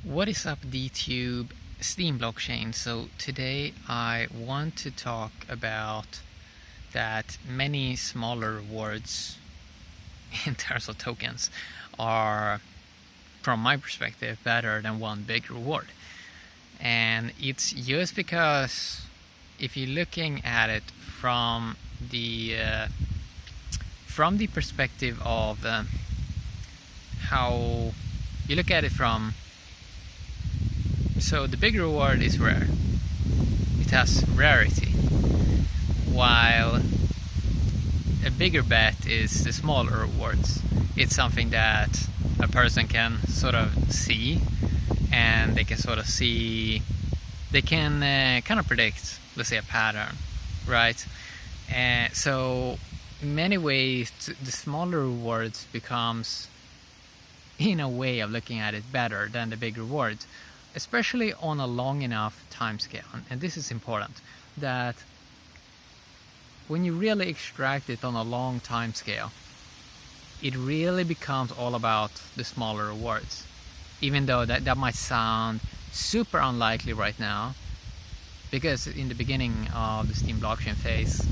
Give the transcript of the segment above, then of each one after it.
What is up, DTube Steam blockchain? So today I want to talk about that many smaller rewards in terms of tokens are, from my perspective, better than one big reward. And it's just because if you're looking at it from the perspective of how you look at it from, so the big reward is rare. It has rarity, while a bigger bet is the smaller rewards. It's something that a person can sort of see, and they can sort of see, they can kind of predict, let's say, a pattern, right? So in many ways, the smaller rewards becomes, in a way of looking at it, better than the big rewards, especially on a long enough time scale. And this is important, that when you really extract it on a long time scale, it really becomes all about the smaller rewards. Even though that might sound super unlikely right now, because in the beginning of the Steam blockchain phase,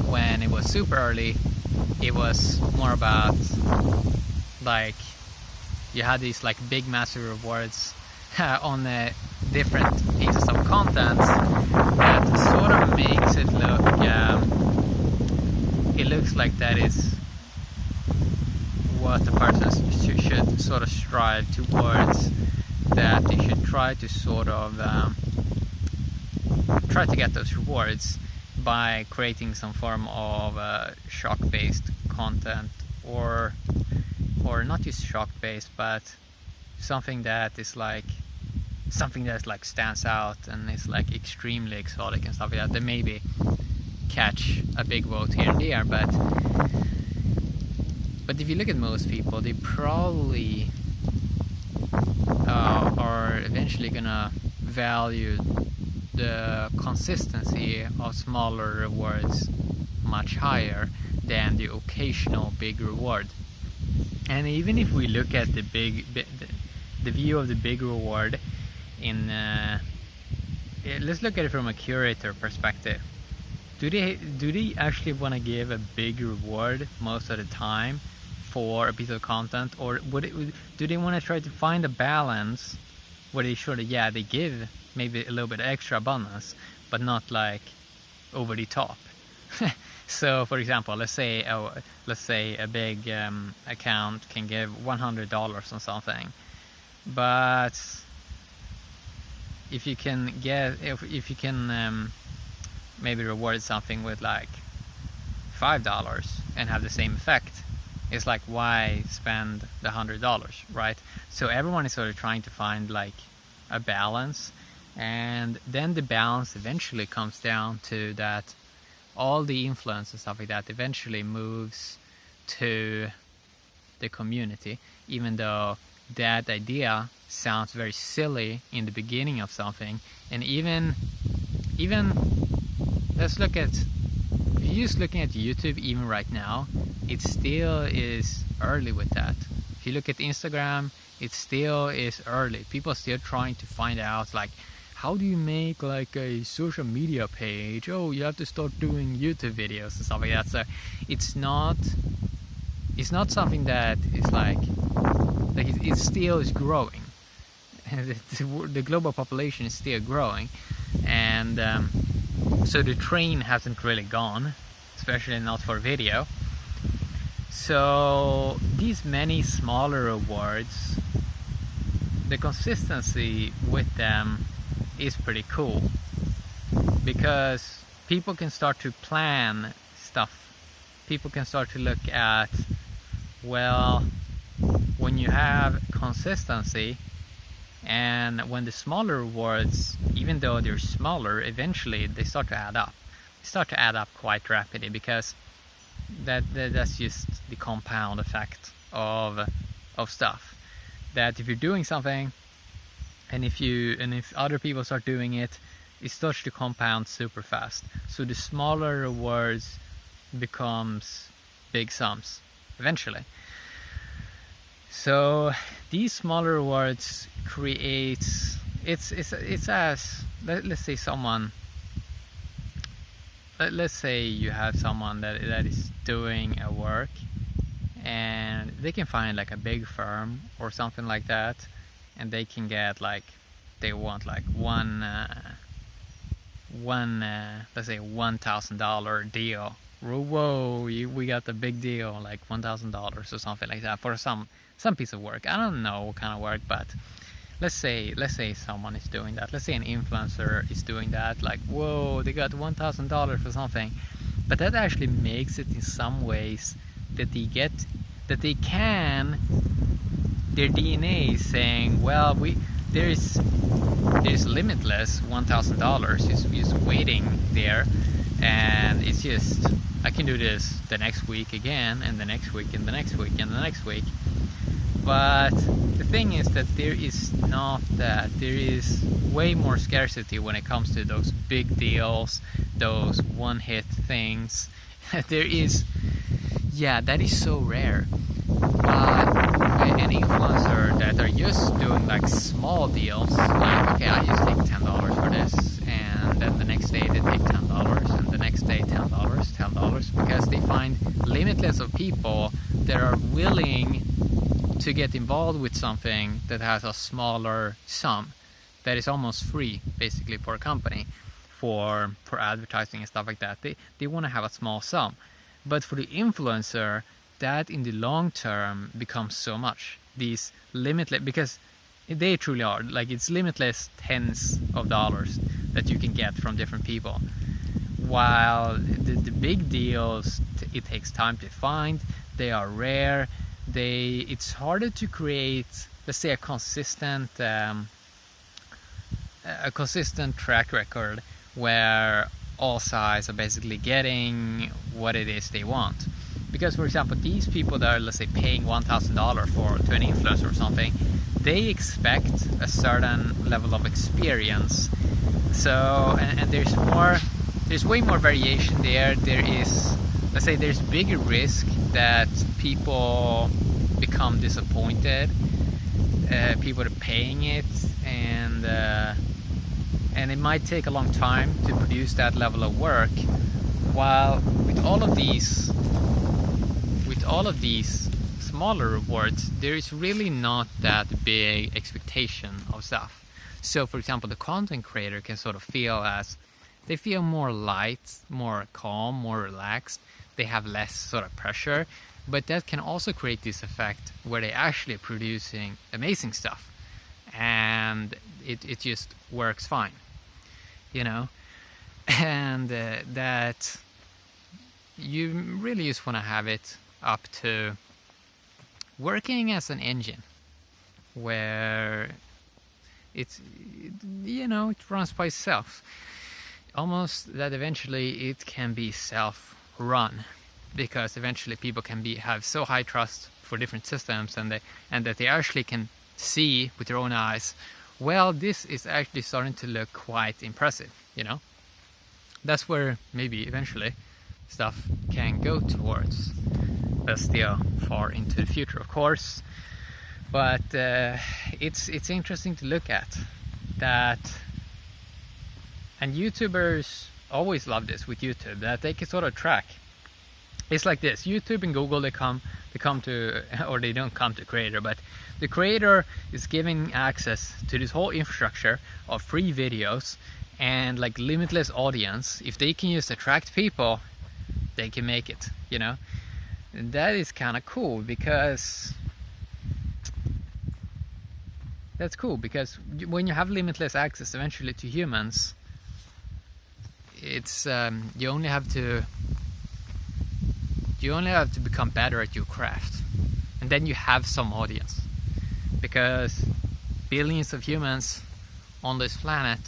when it was super early, it was more about, like, you had these like big massive rewards on different pieces of content that sort of makes it look, it looks like that is what the person should sort of strive towards, that they should try to sort of try to get those rewards by creating some form of shock-based content, or not just shock-based, but something that is like stands out and is like extremely exotic and stuff like that. They maybe catch a big vote here and there, but if you look at most people, they probably are eventually gonna value the consistency of smaller rewards much higher than the occasional big reward. And even if we look at the view of the big reward in let's look at it from a curator perspective. Do they actually want to give a big reward most of the time for a piece of content, or do they want to try to find a balance where they sure that they give maybe a little bit extra bonus, but not like over the top? So for example, let's say a big account can give $100 on something, but if you can maybe reward something with like $5 and have the same effect, it's like, why spend the $100, right? So everyone is sort of trying to find like a balance, and then the balance eventually comes down to that all the influence and stuff like that eventually moves to the community, even though that idea sounds very silly in the beginning of something. And even let's look at, if you're just looking at YouTube even right now, it still is early with that. If you look at Instagram, it still is early. People are still trying to find out, like, how do you make like a social media page? Oh, you have to start doing YouTube videos and stuff like that. So it's not something that is like it still is growing. The global population is still growing, and so the train hasn't really gone, especially not for video. So these many smaller rewards, the consistency with them is pretty cool, because people can start to plan stuff. People can start to look at, well, when you have consistency, and when the smaller rewards, even though they're smaller, eventually they start to add up. They start to add up quite rapidly, because that's just the compound effect of stuff. That if you're doing something, and if other people start doing it, it starts to compound super fast. So the smaller rewards becomes big sums eventually. So these smaller rewards creates, it's as, let's say someone, let's say you have someone that is doing a work, and they can find like a big firm or something like that, and they can get like, they want like one let's say $1,000 deal. Whoa, we got the big deal, like $1,000 or something like that for some piece of work. I don't know what kind of work, but let's say someone is doing that. Let's say an influencer is doing that, like, whoa, they got $1,000 for something. But that actually makes it in some ways that they can, their DNA is saying, well, there's limitless $1,000 is waiting there, and it's just, I can do this the next week again, and the next week, and the next week, and the next week. But the thing is that there is not that. There is way more scarcity when it comes to those big deals, those one-hit things. There is, yeah, that is so rare. An influencer that are just doing like small deals, like, okay, I just take $10 for this, and then the next day they take $10, and the next day $10, because they find limitless of people that are willing to get involved with something that has a smaller sum, that is almost free basically for a company, for advertising and stuff like that. They want to have a small sum. But for the influencer, that in the long term becomes so much. These limitless, because they truly are, like, it's limitless tens of dollars that you can get from different people. While the big deals, it takes time to find, they are rare, it's harder to create, let's say, a consistent track record where all sides are basically getting what it is they want. Because, for example, these people that are, let's say, paying $1,000 to an influencer or something, they expect a certain level of experience. So, and there's way more variation there. There is, let's say, there's bigger risk that people become disappointed. People are paying it, and it might take a long time to produce that level of work. While with all of these smaller rewards, there is really not that big expectation of stuff. So, for example, the content creator can sort of feel more light, more calm, more relaxed. They have less sort of pressure, but that can also create this effect where they're actually producing amazing stuff, and it just works fine, you know. And that you really just want to have it up to working as an engine where it runs by itself, almost that eventually it can be self-run, because eventually people can have so high trust for different systems, and that they actually can see with their own eyes, well, this is actually starting to look quite impressive, you know. That's where maybe eventually stuff can go towards. That's still far into the future, of course, but it's interesting to look at that. And YouTubers always love this with YouTube, that they can sort of track. It's like this: YouTube and Google, they come to, or they don't come to creator, but the creator is giving access to this whole infrastructure of free videos and like limitless audience. If they can just attract people, they can make it, you know. And that is kind of cool, because that's cool, because when you have limitless access eventually to humans, it's you only have to become better at your craft, and then you have some audience. Because billions of humans on this planet,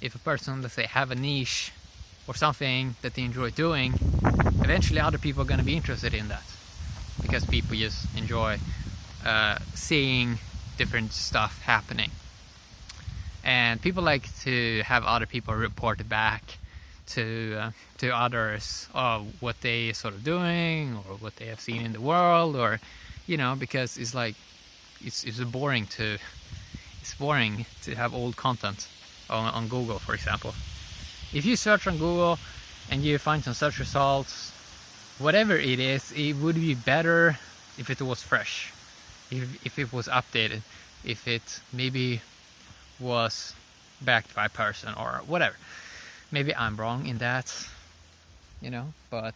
if a person, let's say, have a niche or something that they enjoy doing, eventually other people are going to be interested in that, because people just enjoy seeing different stuff happening, and people like to have other people report back to others of what they sort of doing, or what they have seen in the world, or because it's like it's boring to have old content on Google, for example. If you search on Google and you find some search results, whatever it is, it would be better if it was fresh, if it was updated, if it maybe was backed by a person or whatever. Maybe I'm wrong in that, but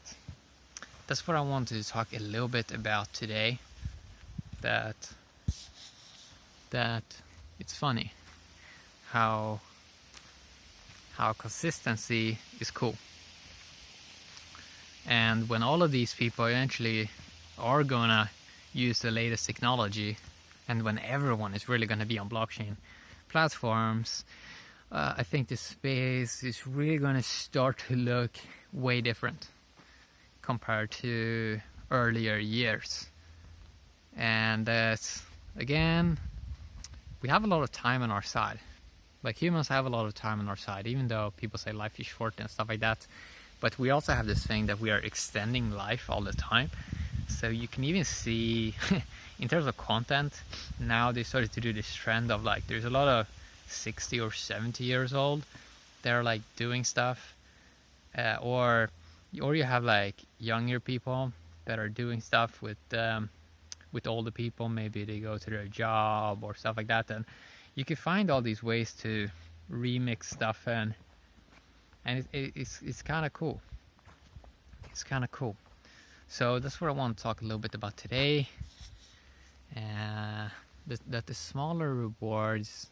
that's what I wanted to talk a little bit about today. That it's funny how consistency is cool. And when all of these people eventually are gonna use the latest technology, and when everyone is really gonna be on blockchain platforms, I think the space is really gonna start to look way different compared to earlier years. And again, we have a lot of time on our side. Like, humans have a lot of time on our side, even though people say life is short and stuff like that. But we also have this thing that we are extending life all the time. So you can even see, in terms of content, now they started to do this trend of like, there's a lot of 60 or 70 years old. They're like doing stuff. Or you have like younger people that are doing stuff with older people. Maybe they go to their job or stuff like that. And you can find all these ways to remix stuff, and it's kind of cool. It's kind of cool. So that's what I want to talk a little bit about today. That the smaller rewards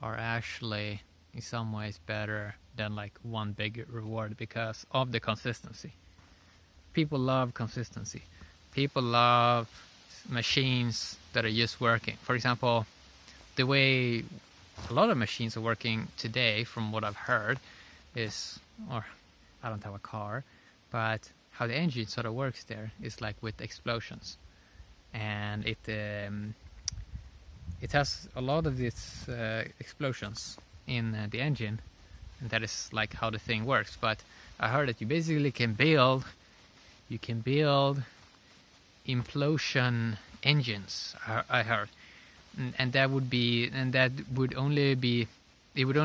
are actually in some ways better than like one big reward because of the consistency. People love consistency. People love machines that are just working. For example, the way a lot of machines are working today, from what I've heard, is, or I don't have a car, but how the engine sort of works there is like with explosions, and it has a lot of these explosions in the engine, and that is like how the thing works. But I heard that you basically can build implosion engines. I heard. And that would only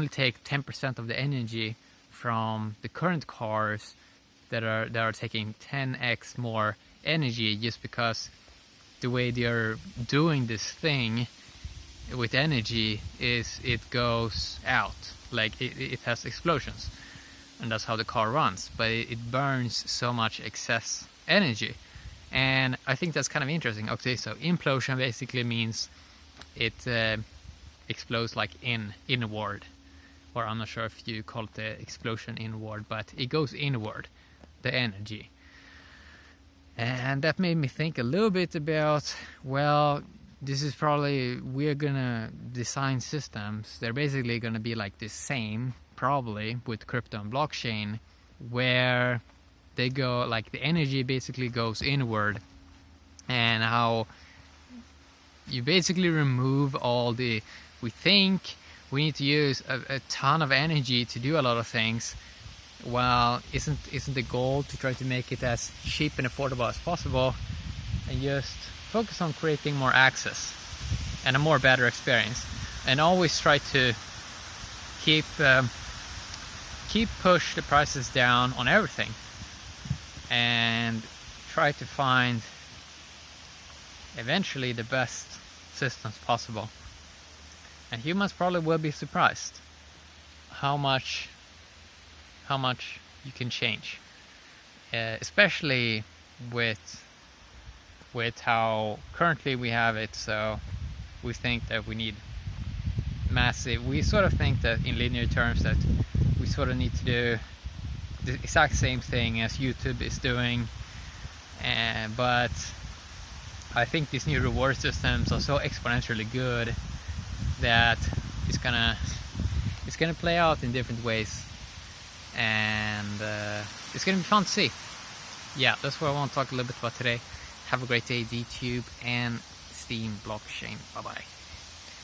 take 10% of the energy from the current cars that are taking 10x more energy, just because the way they are doing this thing with energy is it goes out, like it has explosions, and that's how the car runs, but it burns so much excess energy. And I think that's kind of interesting. Okay, so implosion basically means it explodes like inward, or I'm not sure if you call it the explosion inward, but it goes inward, the energy. And that made me think a little bit about, well, this is probably, we're gonna design systems, they're basically gonna be like the same, probably, with crypto and blockchain, where they go, like the energy basically goes inward, and how you basically remove all the, we think we need to use a ton of energy to do a lot of things. Well, isn't the goal to try to make it as cheap and affordable as possible, and just focus on creating more access and a more better experience, and always try to keep push the prices down on everything, and try to find eventually the best systems possible. And humans probably will be surprised how much you can change, especially with how currently we have it. So we think that we need massive, we sort of think that in linear terms that we sort of need to do the exact same thing as YouTube is doing, but I think these new reward systems are so exponentially good that it's gonna play out in different ways, and it's gonna be fun to see. Yeah, that's what I want to talk a little bit about today. Have a great day, DTube and Steam blockchain. Bye bye.